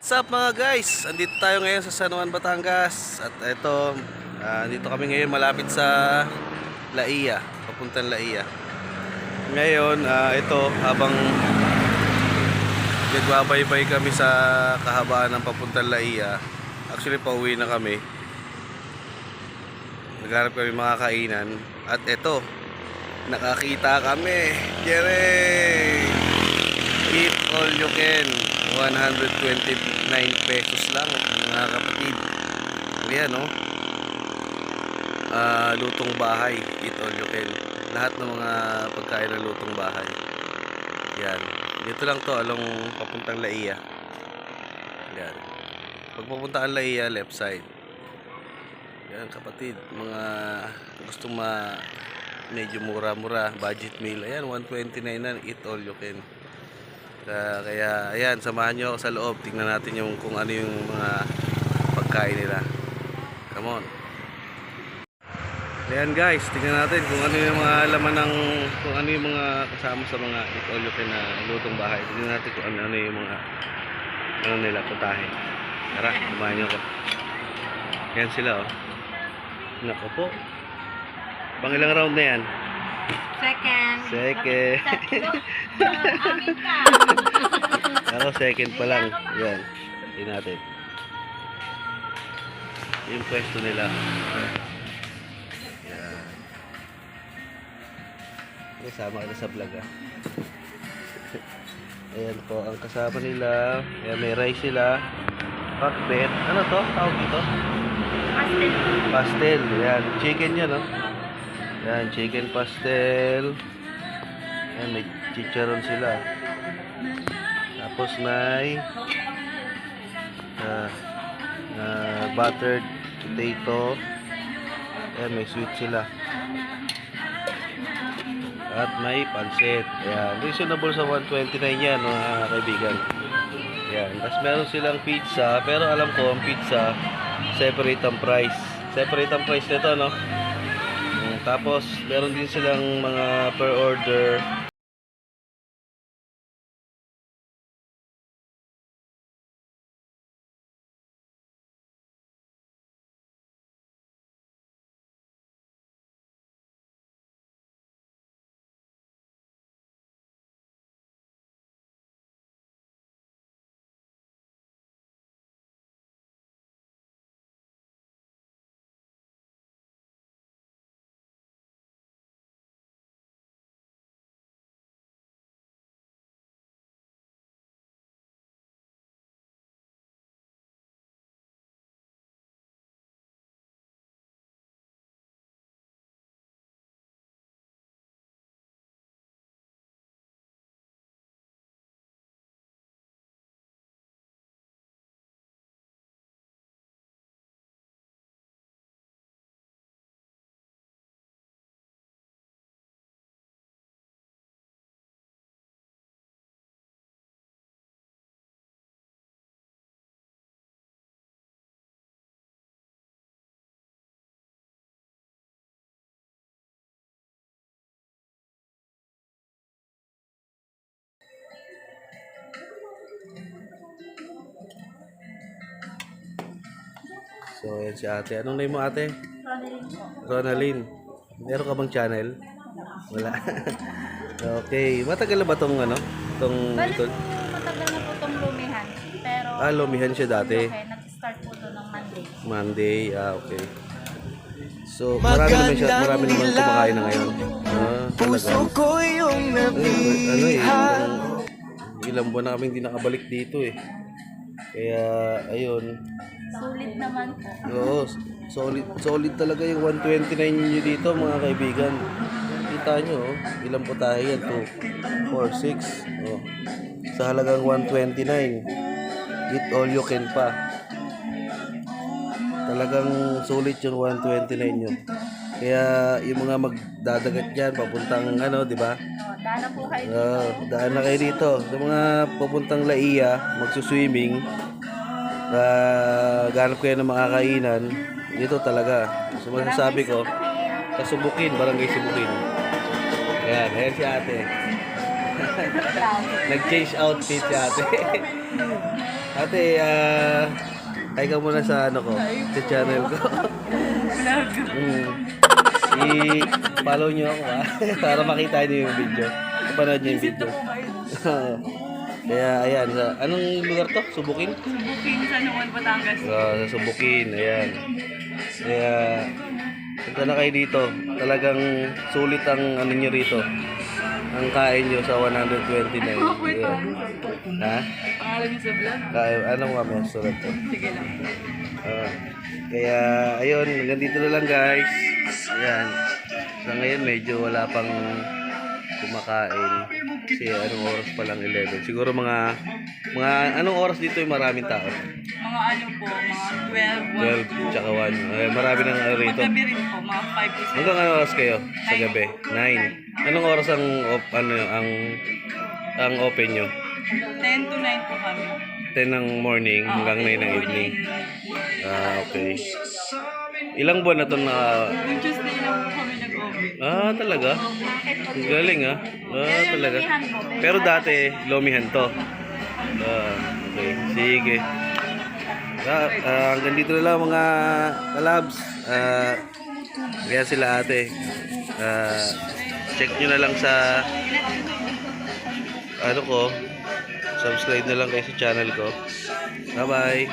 What's up mga guys? Andito tayo ngayon sa San Juan, Batangas. At ito, dito kami ngayon malapit sa Laia, papuntang Laia. Ngayon, ito habang nagbabaybay kami sa kahabaan ng papuntang Laia. Actually, pauwi na kami. Naghanap kami mga kainan. At ito, nakakita kami. Yay! Eat all you can. 129 pesos lang mga kapatid. Ayan no. Lutong bahay. Eat all you can. Lahat ng mga pagkain ng lutong bahay. Yan. Dito lang to along papuntang Laia. Yan. Pag papunta ang Laia, left side. Yan kapatid. Mga gustong medyo mura-mura. Budget meal. Ayan, 129 na. Eat all you can. Kaya ayan, samahan nyo ako sa loob. Tingnan natin yung kung ano yung mga pagkain nila. Come on. Ayan guys, tingnan natin kung ano yung mga laman ng, kung ano yung mga kasama sa mga eat all you can na lutong bahay. Tingnan natin kung ano yung mga ano nila, putahe. Tara, samahan nyo ako. Ayan sila oh. Nako po. Pang ilang round na yan? Second. Second. Amin ka. Ako second pa lang. Yan. Tingnan natin. Yung pwesto nila. Yan. Kasama kita sa vlog ah. Ayan po ang kasama nila. Ayan, may rice sila. Pakbet. Ano to? Tawag dito? Pastel. Pastel. Ayan. Chicken yan oh. Yan, chicken pastel. Yan, may chicharon sila. Tapos may buttered potato. Yan, may sweet sila. At may pancit. Yan, reasonable sa 129 yan mga kaibigan. Yan, tapos meron silang pizza. Pero alam ko ang pizza separate ang price. Separate ang price nito no. Tapos, meron din silang mga per order. So, yan si ate. Anong name mo ate? Ronaldin po. Ronaldin. Meron ka bang channel? Wala. Okay. Matagal na ba itong ano? Itong, Bali ito? po, matagal na po itong lumihan. Pero, Lumihan siya dati. okay, nag-start po ito ng Monday. Monday. Okay. So, marami naman siya. Marami naman kumakain na ngayon. Talaga. Ko yung Ano eh. Ilang buwan na kami hindi nakabalik dito eh. Kaya, ayun. Sulit naman po. Oo, solid talaga yung 129 nyo dito mga kaibigan. Kita nyo, oh, ilang putahe yan? 2, 4, 6. Oh. Sa halagang 129. Eat all you can pa. Talagang sulit yung 129 nyo. Kaya yung mga magdadagat dyan, papuntang ano, di ba? Daan na po kayo dito. Daan na kayo dito. Sa mga papuntang Laia, magsuswimming, ganap kayo ng mga kainan, dito talaga. So masasabi ko, sa Subukin, barangay Subukin. Ayan si ate. Nag-change outfit si ate. Ate, hi ka muna sa ano ko, sa channel ko. I-follow nyo ako ha, para makita nyo yung video. Kapanood nyo yung video. Kaya ayan, anong lugar to? Subukin? Subukin sa Nuwan, Batangas. Sa Subukin, ayan. Kaya, punta na kayo dito. Talagang sulit ang ano nyo rito. Ang kain nyo sa 129. Ayan. Ha? Pangalan niyo sa vlog? Ano nga may sulat ko? Sige lang. Kaya, ayun, hanggang dito na lang guys. Ayan. Sa ngayon, medyo wala pang kumakain. Kasi anong oras pa lang 11. Siguro mga anong oras dito yung maraming tao? Mga ano po, mga 12, 12 tsaka 1. Marami nang rito. Magabi rin po, mga 5 to 7. Hanggang anong oras kayo sa gabi? 9. Anong oras ang ang open nyo? 10 to 9 po kami. 10 ng morning hanggang 9 ng evening. Okay. Ilang buwan na ito na... Yung Tuesday lang po kami nag-open. Talaga? Ang galing talaga. lumihan po, Pero dati, lomihan to. Okay, sige. Hanggang dito na lang mga kalabs. Kaya sila ate. Check nyo na lang sa ano ko. Subscribe na lang kayo sa channel ko. Bye-bye.